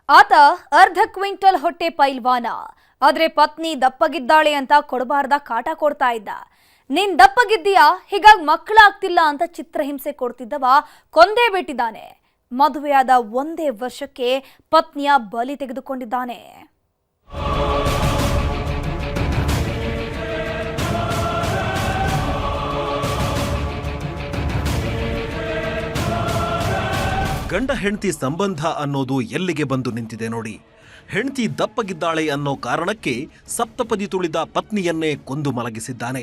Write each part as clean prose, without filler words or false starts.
ಆತ ಅರ್ಧ ಕ್ವಿಂಟಲ್ ಹೊಟ್ಟೆ ಪೈಲ್ವಾನ. ಆದ್ರೆ ಪತ್ನಿ ದಪ್ಪಗಿದ್ದಾಳೆ ಅಂತ ಕೊಡಬಾರ್ದ ಕಾಟ ಕೊಡ್ತಾ ಇದ್ದ. ನೀನ್ ದಪ್ಪಗಿದ್ದೀಯಾ, ಹೀಗಾಗಿ ಮಕ್ಕಳಾಗ್ತಿಲ್ಲ ಅಂತ ಚಿತ್ರಹಿಂಸೆ ಕೊಡ್ತಿದ್ದವ ಕೊಂದೇ ಬಿಟ್ಟಿದ್ದಾನೆ. ಮದುವೆಯಾದ ಒಂದೇ ವರ್ಷಕ್ಕೆ ಪತ್ನಿಯ ಬಲಿ ತೆಗೆದುಕೊಂಡಿದ್ದಾನೆ. ಗಂಡ ಹೆಂಡತಿ ಸಂಬಂಧ ಅನ್ನೋದು ಎಲ್ಲಿಗೆ ಬಂದು ನಿಂತಿದೆ ನೋಡಿ. ಹೆಂಡತಿ ದಪ್ಪಗಿದ್ದಾಳೆ ಅನ್ನೋ ಕಾರಣಕ್ಕೆ ಸಪ್ತಪದಿ ತುಳಿದ ಪತ್ನಿಯನ್ನೇ ಕೊಂದು ಮಲಗಿಸಿದ್ದಾನೆ.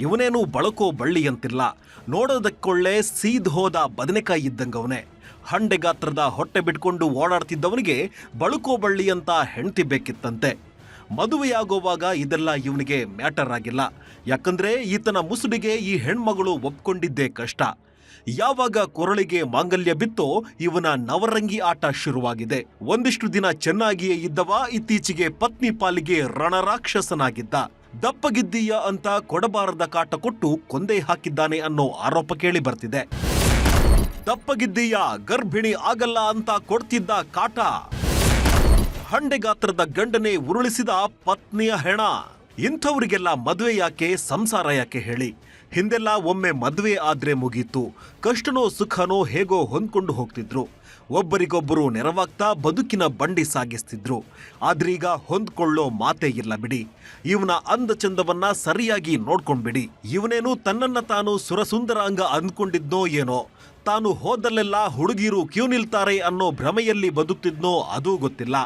ಇವನೇನು ಬಳಕೋ ಬಳ್ಳಿಯಂತಿಲ್ಲ, ನೋಡೋದಕ್ಕೊಳ್ಳೆ ಸೀದ್ ಹೋದ ಬದನೆಕಾಯಿ ಇದ್ದಂಗವನೇ. ಹಂಡೆ ಗಾತ್ರದ ಹೊಟ್ಟೆ ಬಿಟ್ಕೊಂಡು ಓಡಾಡ್ತಿದ್ದವನಿಗೆ ಬಳುಕೋ ಬಳ್ಳಿ ಅಂತ ಹೆಂಡತಿ ಬೇಕಿತ್ತಂತೆ. ಮದುವೆಯಾಗೋವಾಗ ಇದೆಲ್ಲ ಇವನಿಗೆ ಮ್ಯಾಟರ್ ಆಗಿಲ್ಲ, ಯಾಕಂದ್ರೆ ಈತನ ಮುಸುಡಿಗೆ ಈ ಹೆಣ್ಮಗಳು ಒಪ್ಕೊಂಡಿದ್ದೇ ಕಷ್ಟ. ಯಾವಾಗ ಕೊರಳಿಗೆ ಮಾಂಗಲ್ಯ ಬಿತ್ತೋ ಇವನ ನವರಂಗಿ ಆಟ ಶುರುವಾಗಿದೆ. ಒಂದಿಷ್ಟು ದಿನ ಚೆನ್ನಾಗಿಯೇ ಇದ್ದವ ಇತ್ತೀಚೆಗೆ ಪತ್ನಿ ಪಾಲಿಗೆ ರಣರಾಕ್ಷಸನಾಗಿದ್ದ. ದಪ್ಪಗಿದ್ದೀಯ ಅಂತ ಕೊಡಬಾರದ ಕಾಟ ಕೊಟ್ಟು ಕೊಂದೇ ಹಾಕಿದ್ದಾನೆ ಅನ್ನೋ ಆರೋಪ ಕೇಳಿ ಬರ್ತಿದೆ. ದಪ್ಪಗಿದ್ದೀಯ, ಗರ್ಭಿಣಿ ಆಗಲ್ಲ ಅಂತ ಕೊಡ್ತಿದ್ದ ಕಾಟ. ಹಂಡೆ ಗಾತ್ರದ ಗಂಡನೆ ಉರುಳಿಸಿದ ಪತ್ನಿಯ ಹೆಣ. ಇಂಥವರಿಗೆಲ್ಲ ಮದುವೆ ಯಾಕೆ, ಸಂಸಾರ ಯಾಕೆ ಹೇಳಿ? ಹಿಂದೆಲ್ಲ ಒಮ್ಮೆ ಮದುವೆ ಆದ್ರೆ ಮುಗೀತು, ಕಷ್ಟನೋ ಸುಖನೋ ಹೇಗೋ ಹೊಂದ್ಕೊಂಡು ಹೋಗ್ತಿದ್ರು. ಒಬ್ಬರಿಗೊಬ್ಬರು ನೆರವಾಗ್ತಾ ಬದುಕಿನ ಬಂಡಿ ಸಾಗಿಸ್ತಿದ್ರು. ಆದ್ರೀಗ ಹೊಂದ್ಕೊಳ್ಳೋ ಮಾತೇ ಇಲ್ಲ ಬಿಡಿ. ಇವನ ಅಂದ ಚಂದವನ್ನ ಸರಿಯಾಗಿ ನೋಡ್ಕೊಂಡ್ಬಿಡಿ. ಇವನೇನು ತನ್ನನ್ನ ತಾನು ಸುರಸುಂದರಾಂಗ ಅಂದ್ಕೊಂಡಿದ್ನೋ ಏನೋ. ತಾನು ಹೋದಲ್ಲೆಲ್ಲ ಹುಡುಗಿರು ಕ್ಯೂ ನಿಲ್ತಾರೆ ಅನ್ನೋ ಭ್ರಮೆಯಲ್ಲಿ ಬದುಕ್ತಿದ್ನೋ ಅದೂ ಗೊತ್ತಿಲ್ಲ.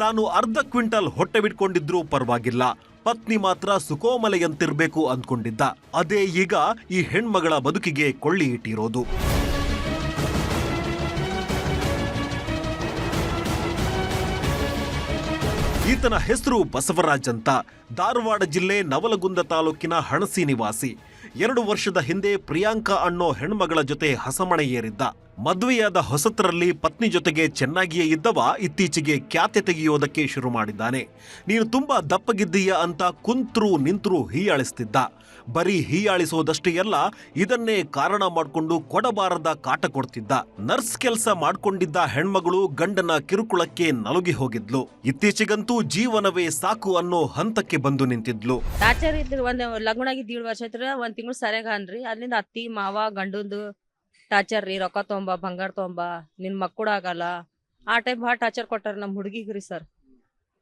ತಾನು ಅರ್ಧ ಕ್ವಿಂಟಲ್ ಹೊಟ್ಟೆ ಬಿಟ್ಕೊಂಡಿದ್ರೂ ಪರವಾಗಿಲ್ಲ, ಪತ್ನಿ ಮಾತ್ರ ಸುಕೋಮಲೆಯಂತಿರ್ಬೇಕು ಅಂದ್ಕೊಂಡಿದ್ದ. ಅದೇ ಈಗ ಈ ಹೆಣ್ಮಗಳ ಬದುಕಿಗೆ ಕೊಳ್ಳಿ ಇಟ್ಟಿರೋದು. ಈತನ ಹೆಸರು ಬಸವರಾಜ್ ಅಂತ. ಧಾರವಾಡ ಜಿಲ್ಲೆ ನವಲಗುಂದ ತಾಲೂಕಿನ ಹಣಸಿ ನಿವಾಸಿ. 2 ವರ್ಷದ ಹಿಂದೆ ಪ್ರಿಯಾಂಕಾ ಅನ್ನೋ ಹೆಣ್ಮಗಳ ಜೊತೆ ಹಸಮಣೆ ಏರಿದ್ದ. ಮದುವೆಯಾದ ಹೊಸತರಲ್ಲಿ ಪತ್ನಿ ಜೊತೆಗೆ ಚೆನ್ನಾಗಿಯೇ ಇದ್ದವ ಇತ್ತೀಚೆಗೆ ಖ್ಯಾತೆ ತೆಗೆಯೋದಕ್ಕೆ ಶುರು ಮಾಡಿದ್ದಾನೆ. ನೀನು ತುಂಬಾ ದಪ್ಪಗಿದ್ದೀಯ ಅಂತ ಕುಂತ್ರು ನಿಂತ್ರು ಹೀಯಾಳಿಸ್ತಿದ್ದ. ಬರೀ ಹೀಯಾಳಿಸೋದಷ್ಟೇ ಅಲ್ಲ, ಇದನ್ನೇ ಕಾರಣ ಮಾಡಿಕೊಂಡು ಕೊಡಬಾರದ ಕಾಟ ಕೊಡ್ತಿದ್ದ. ನರ್ಸ್ ಕೆಲಸ ಮಾಡ್ಕೊಂಡಿದ್ದ ಹೆಣ್ಮಗಳು ಗಂಡನ ಕಿರುಕುಳಕ್ಕೆ ನಲುಗಿ ಹೋಗಿದ್ಲು. ಇತ್ತೀಚೆಗಂತೂ ಜೀವನವೇ ಸಾಕು ಅನ್ನೋ ಹಂತಕ್ಕೆ ಬಂದು ನಿಂತಿದ್ಲು. ಟಾರ್ಚರ್ ಇದ್ರಿ, ಒಂದ್ ಲಗ್ನಾಗಿ 1.5 ವರ್ಷ ಐತ್ರಿ, 1 ತಿಂಗಳು ಸರಿಯಾಗ ಅನ್ರಿ. ಅಲ್ಲಿಂದ ಅತ್ತಿ ಮಾವ ಗಂಡಂದು ಟಾರ್ಚರ್ ರೀ. ರೊಕ್ಕ ತೊಂಬ, ಬಂಗಾರ ತೊಂಬ, ನಿನ್ ಮಕ್ಕಳು ಆಗಲ್ಲ, ಆ ಟೈಪ್ ಭಾಳ ಟಾರ್ಚರ್ ಕೊಟ್ಟಾರ ನಮ್ಮ ಹುಡುಗಿಗ್ರಿ ಸರ್.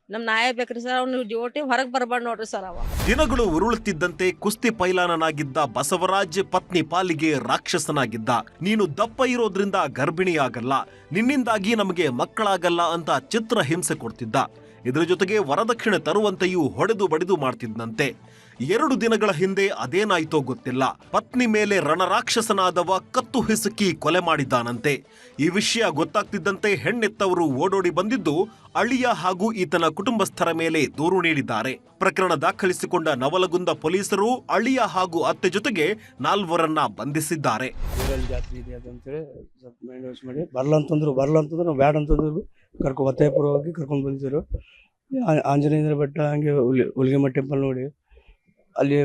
ನಮ್ ನಾಯ ಬೇಕ್ರಿ ಸರ್, ಅವ್ನು ಡ್ಯೂಟಿ ಹೊರಗೆ ಬರ್ಬಾರ್ದು ನೋಡ್ರಿ ಸರ್. ಅವ ದಿನಗಳು ಉರುಳುತ್ತಿದ್ದಂತೆ ಕುಸ್ತಿ ಪೈಲಾನನಾಗಿದ್ದ ಬಸವರಾಜ್ ಪತ್ನಿ ಪಾಲಿಗೆ ರಾಕ್ಷಸನಾಗಿದ್ದ. ನೀನು ದಪ್ಪ ಇರೋದ್ರಿಂದ ಗರ್ಭಿಣಿ ಆಗಲ್ಲ, ನಿನ್ನಿಂದಾಗಿ ನಮಗೆ ಮಕ್ಕಳಾಗಲ್ಲ ಅಂತ ಚಿತ್ರ ಹಿಂಸೆ ಕೊಡ್ತಿದ್ದ. ಇದರ ಜೊತೆಗೆ ವರದಕ್ಷಿಣೆ ತರುವಂತೆಯೂ ಹೊಡೆದು ಬಡಿದು ಮಾಡ್ತಿದ್ದಂತೆ. 2 ದಿನಗಳ ಹಿಂದೆ ಅದೇನಾಯ್ತೋ ಗೊತ್ತಿಲ್ಲ, ಪತ್ನಿ ಮೇಲೆ ರಣರಾಕ್ಷಸನಾದವ ಕತ್ತು ಹಿಸುಕಿ ಕೊಲೆ ಮಾಡಿದ್ದಾನಂತೆ. ಈ ವಿಷಯ ಗೊತ್ತಾಗ್ತಿದ್ದಂತೆ ಹೆಣ್ಣೆತ್ತವರು ಓಡೋಡಿ ಬಂದಿದ್ದು ಅಳಿಯ ಹಾಗೂ ಈತನ ಕುಟುಂಬಸ್ಥರ ಮೇಲೆ ದೂರು ನೀಡಿದ್ದಾರೆ. ಪ್ರಕರಣ ದಾಖಲಿಸಿಕೊಂಡ ನವಲಗುಂದ ಪೊಲೀಸರು ಅಳಿಯ ಹಾಗೂ ಅತ್ತೆ ಜೊತೆಗೆ 4 ಬಂಧಿಸಿದ್ದಾರೆ. ಬರ್ಲಂತಂದ್ರು ನಾವು ಬ್ಯಾಡ ಅಂತಂದ್ರು ಒತ್ತಾಯಪೂರ್ವವಾಗಿ ಕರ್ಕೊಂಡು ಬಂದಿದ್ರು. ಆಂಜನೇಯನ ಬೆಟ್ಟ ಹಂಗೆ ಹುಲಿಗೆಮ್ಮ ಟೆಂಪಲ್ ನೋಡಿ ಅಲ್ಲಿ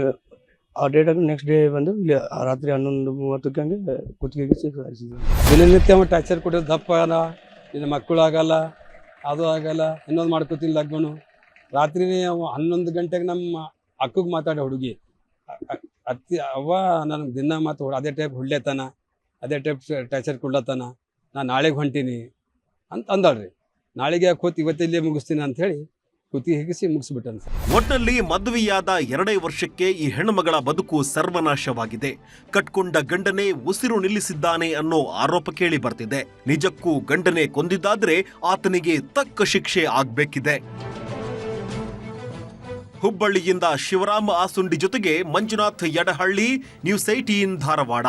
ಆ ಡೇಟಾಗ ನೆಕ್ಸ್ಟ್ ಡೇ ಬಂದು ಇಲ್ಲಿ ರಾತ್ರಿ 11:30 ಹಂಗೆ ಕುತ್ತಿಗೆಗೆ ಸಿಕ್ಕಿದ್ರು. ದಿನನಿತ್ಯ ಟಾರ್ಚರ್ ಕೊಟ್ಟಿದ್ದು, ದಪ್ಪ ಆಗಲ್ಲ, ನಿನ್ನ ಮಕ್ಕಳು ಆಗಲ್ಲ, ಅದು ಆಗಲ್ಲ, ಇನ್ನೊಂದು ಮಾಡ್ಕೋತೀನಿ ಲಗ್ನು. ರಾತ್ರಿನೇ 11 ಗಂಟೆಗೆ ನಮ್ಮ ಅಕ್ಕಗೆ ಮಾತಾಡ ಹುಡುಗಿ ಅತ್ತಿ ಅವ್ವ ನನಗೆ ದಿನ ಮಾತು ಅದೇ ಟೈಪ್ ಹುಡ್ಲೇತಾನ, ಅದೇ ಟೈಪ್ ಟಾರ್ಚರ್ ಕೊಡ್ಲತ್ತಾನ, ನಾನು ನಾಳೆಗೆ ಹೊಂಟೀನಿ ಅಂತ ಅಂದಾಳ್ರಿ. ನಾಳೆಗೆ ಕೂತು ಇವತ್ತಿಲ್ಲೇ ಮುಗಿಸ್ತೀನಿ ಅಂತ ಹೇಳಿ ಕುತ್ತಿಗೆ ಹಿಗಿಸಿ ಮುಗಿಸ್ಬಿಟ್ಟನ್ ಸರ್. ಒಟ್ನಲ್ಲಿ ಮದುವೆಯಾದ 2 ವರ್ಷಕ್ಕೆ ಈ ಹೆಣ್ಣುಮಗಳ ಬದುಕು ಸರ್ವನಾಶವಾಗಿದೆ. ಕಟ್ಕೊಂಡ ಗಂಡನೇ ಉಸಿರು ನಿಲ್ಲಿಸಿದ್ದಾನೆ ಅನ್ನೋ ಆರೋಪ ಕೇಳಿ ಬರ್ತಿದೆ. ನಿಜಕ್ಕೂ ಗಂಡನೇ ಕೊಂದಿದ್ದಾದ್ರೆ ಆತನಿಗೆ ತಕ್ಕ ಶಿಕ್ಷೆ ಆಗ್ಬೇಕಿದೆ. ಹುಬ್ಬಳ್ಳಿಯಿಂದ ಶಿವರಾಮ ಆಸುಂಡಿ ಜೊತೆಗೆ ಮಂಜುನಾಥ್ ಯಡಹಳ್ಳಿ, ನ್ಯೂಸ್ 18 ಧಾರವಾಡ.